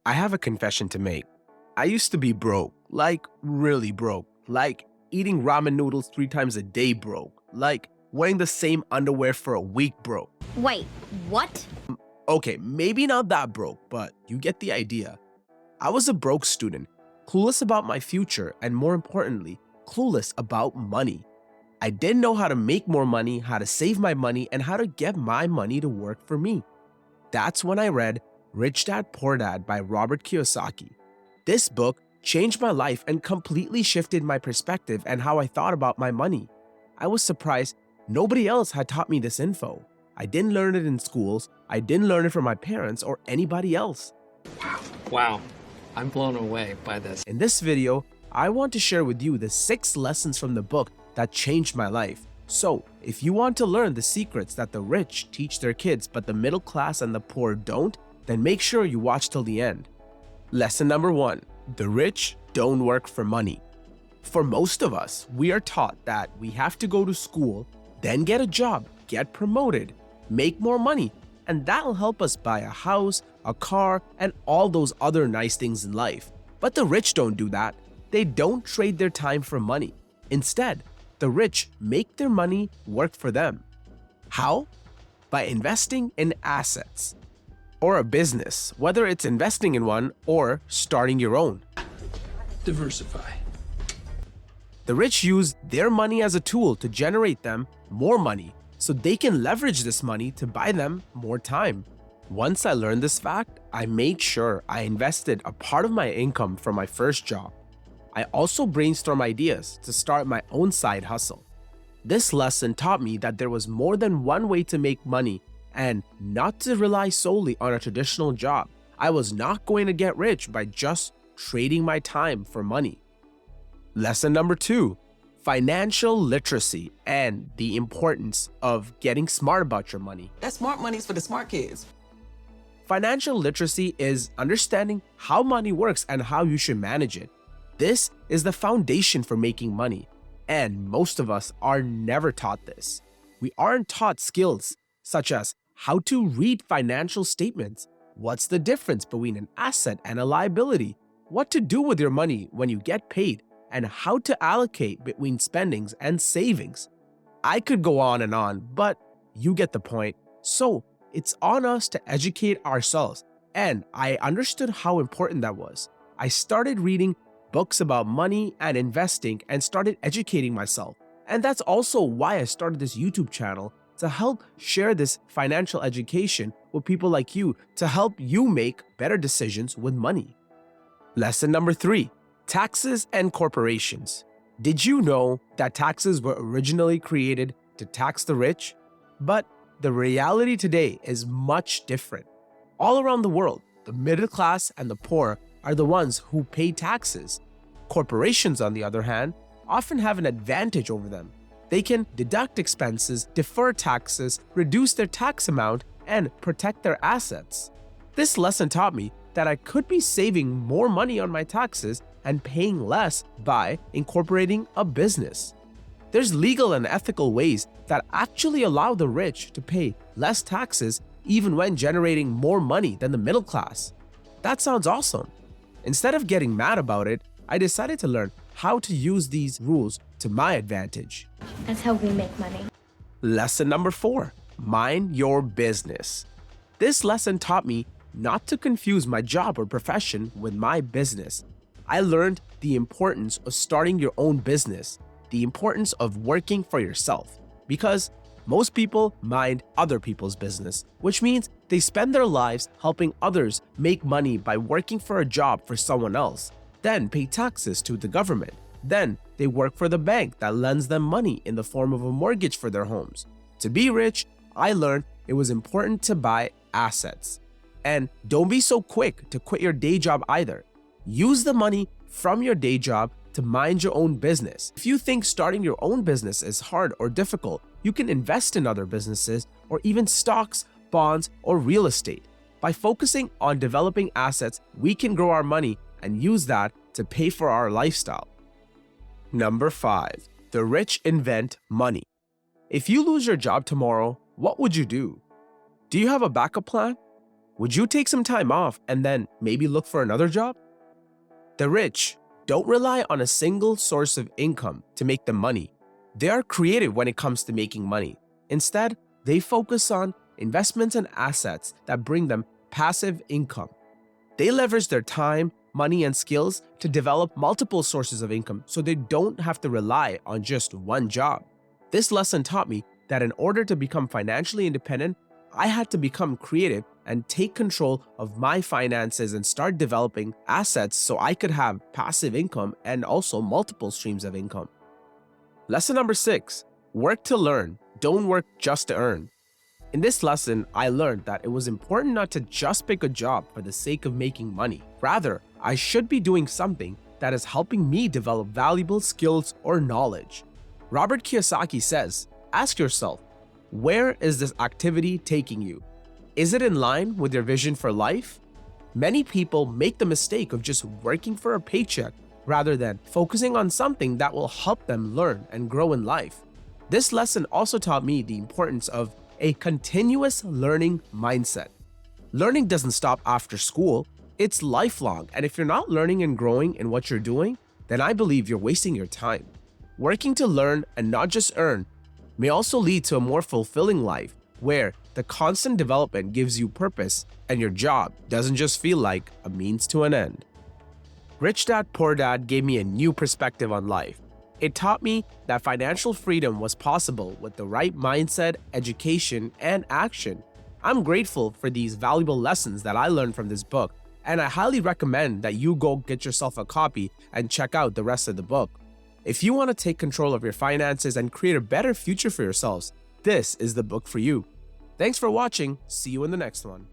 I have a confession to make. I used to be broke, like really broke, like eating ramen noodles 3 times a day broke, like wearing the same underwear for a week broke. Wait, what? Okay, maybe not that broke, but you get the idea. I was a broke student, clueless about my future, and more importantly, clueless about money. I didn't know how to make more money, how to save my money, and how to get my money to work for me. That's when I read Rich Dad Poor Dad by Robert Kiyosaki. This book changed my life and completely shifted my perspective and how I thought about my money. I was surprised nobody else had taught me this info. I didn't learn it in schools, I didn't learn it from my parents or anybody else. Wow, I'm blown away by this. In this video, I want to share with you the 6 lessons from the book that changed my life. So, if you want to learn the secrets that the rich teach their kids but the middle class and the poor don't, then make sure you watch till the end. Lesson number 1. The rich don't work for money. For most of us, we are taught that we have to go to school, then get a job, get promoted, make more money, and that'll help us buy a house, a car, and all those other nice things in life. But the rich don't do that. They don't trade their time for money. Instead, the rich make their money work for them. How? By investing in assets or a business, whether it's investing in one or starting your own. Diversify. The rich use their money as a tool to generate them more money so they can leverage this money to buy them more time. Once I learned this fact, I made sure I invested a part of my income from my first job. I also brainstormed ideas to start my own side hustle. This lesson taught me that there was more than one way to make money and not to rely solely on a traditional job. I was not going to get rich by just trading my time for money. Lesson number 2, financial literacy and the importance of getting smart about your money. That smart money's for the smart kids. Financial literacy is understanding how money works and how you should manage it. This is the foundation for making money, and most of us are never taught this. We aren't taught skills such as how to read financial statements, what's the difference between an asset and a liability, what to do with your money when you get paid, and how to allocate between spendings and savings. I could go on, but you get the point. So it's on us to educate ourselves, and I understood how important that was. I started reading books about money and investing and started educating myself. And that's also why I started this YouTube channel, to help share this financial education with people like you to help you make better decisions with money. Lesson number 3, taxes and corporations. Did you know that taxes were originally created to tax the rich? But the reality today is much different. All around the world, the middle class and the poor are the ones who pay taxes. Corporations, on the other hand, often have an advantage over them. They can deduct expenses, defer taxes, reduce their tax amount, and protect their assets. This lesson taught me that I could be saving more money on my taxes and paying less by incorporating a business. There's legal and ethical ways that actually allow the rich to pay less taxes even when generating more money than the middle class. That sounds awesome. Instead of getting mad about it, I decided to learn how to use these rules to my advantage. That's how we make money. Lesson number 4, mind your business. This lesson taught me not to confuse my job or profession with my business. I learned the importance of starting your own business, the importance of working for yourself, because most people mind other people's business, which means they spend their lives helping others make money by working for a job for someone else, then pay taxes to the government. Then they work for the bank that lends them money in the form of a mortgage for their homes. To be rich, I learned it was important to buy assets. And don't be so quick to quit your day job either. Use the money from your day job to mind your own business. If you think starting your own business is hard or difficult, you can invest in other businesses or even stocks, bonds, or real estate. By focusing on developing assets, we can grow our money and use that to pay for our lifestyle. Number 5, the rich invent money. If you lose your job tomorrow, what would you do? Do you have a backup plan? Would you take some time off and then maybe look for another job? The rich don't rely on a single source of income to make them money. They are creative when it comes to making money. Instead, they focus on investments and assets that bring them passive income. They leverage their time, money, and skills to develop multiple sources of income so they don't have to rely on just one job. This lesson taught me that in order to become financially independent, I had to become creative and take control of my finances and start developing assets so I could have passive income and also multiple streams of income. Lesson number 6, work to learn, don't work just to earn. In this lesson, I learned that it was important not to just pick a job for the sake of making money. Rather, I should be doing something that is helping me develop valuable skills or knowledge. Robert Kiyosaki says, ask yourself, where is this activity taking you? Is it in line with your vision for life? Many people make the mistake of just working for a paycheck rather than focusing on something that will help them learn and grow in life. This lesson also taught me the importance of a continuous learning mindset. Learning doesn't stop after school, it's lifelong, and if you're not learning and growing in what you're doing, then I believe you're wasting your time. Working to learn and not just earn may also lead to a more fulfilling life where the constant development gives you purpose and your job doesn't just feel like a means to an end. Rich Dad Poor Dad gave me a new perspective on life. It taught me that financial freedom was possible with the right mindset, education, and action. I'm grateful for these valuable lessons that I learned from this book, and I highly recommend that you go get yourself a copy and check out the rest of the book. If you want to take control of your finances and create a better future for yourselves, this is the book for you. Thanks for watching. See you in the next one.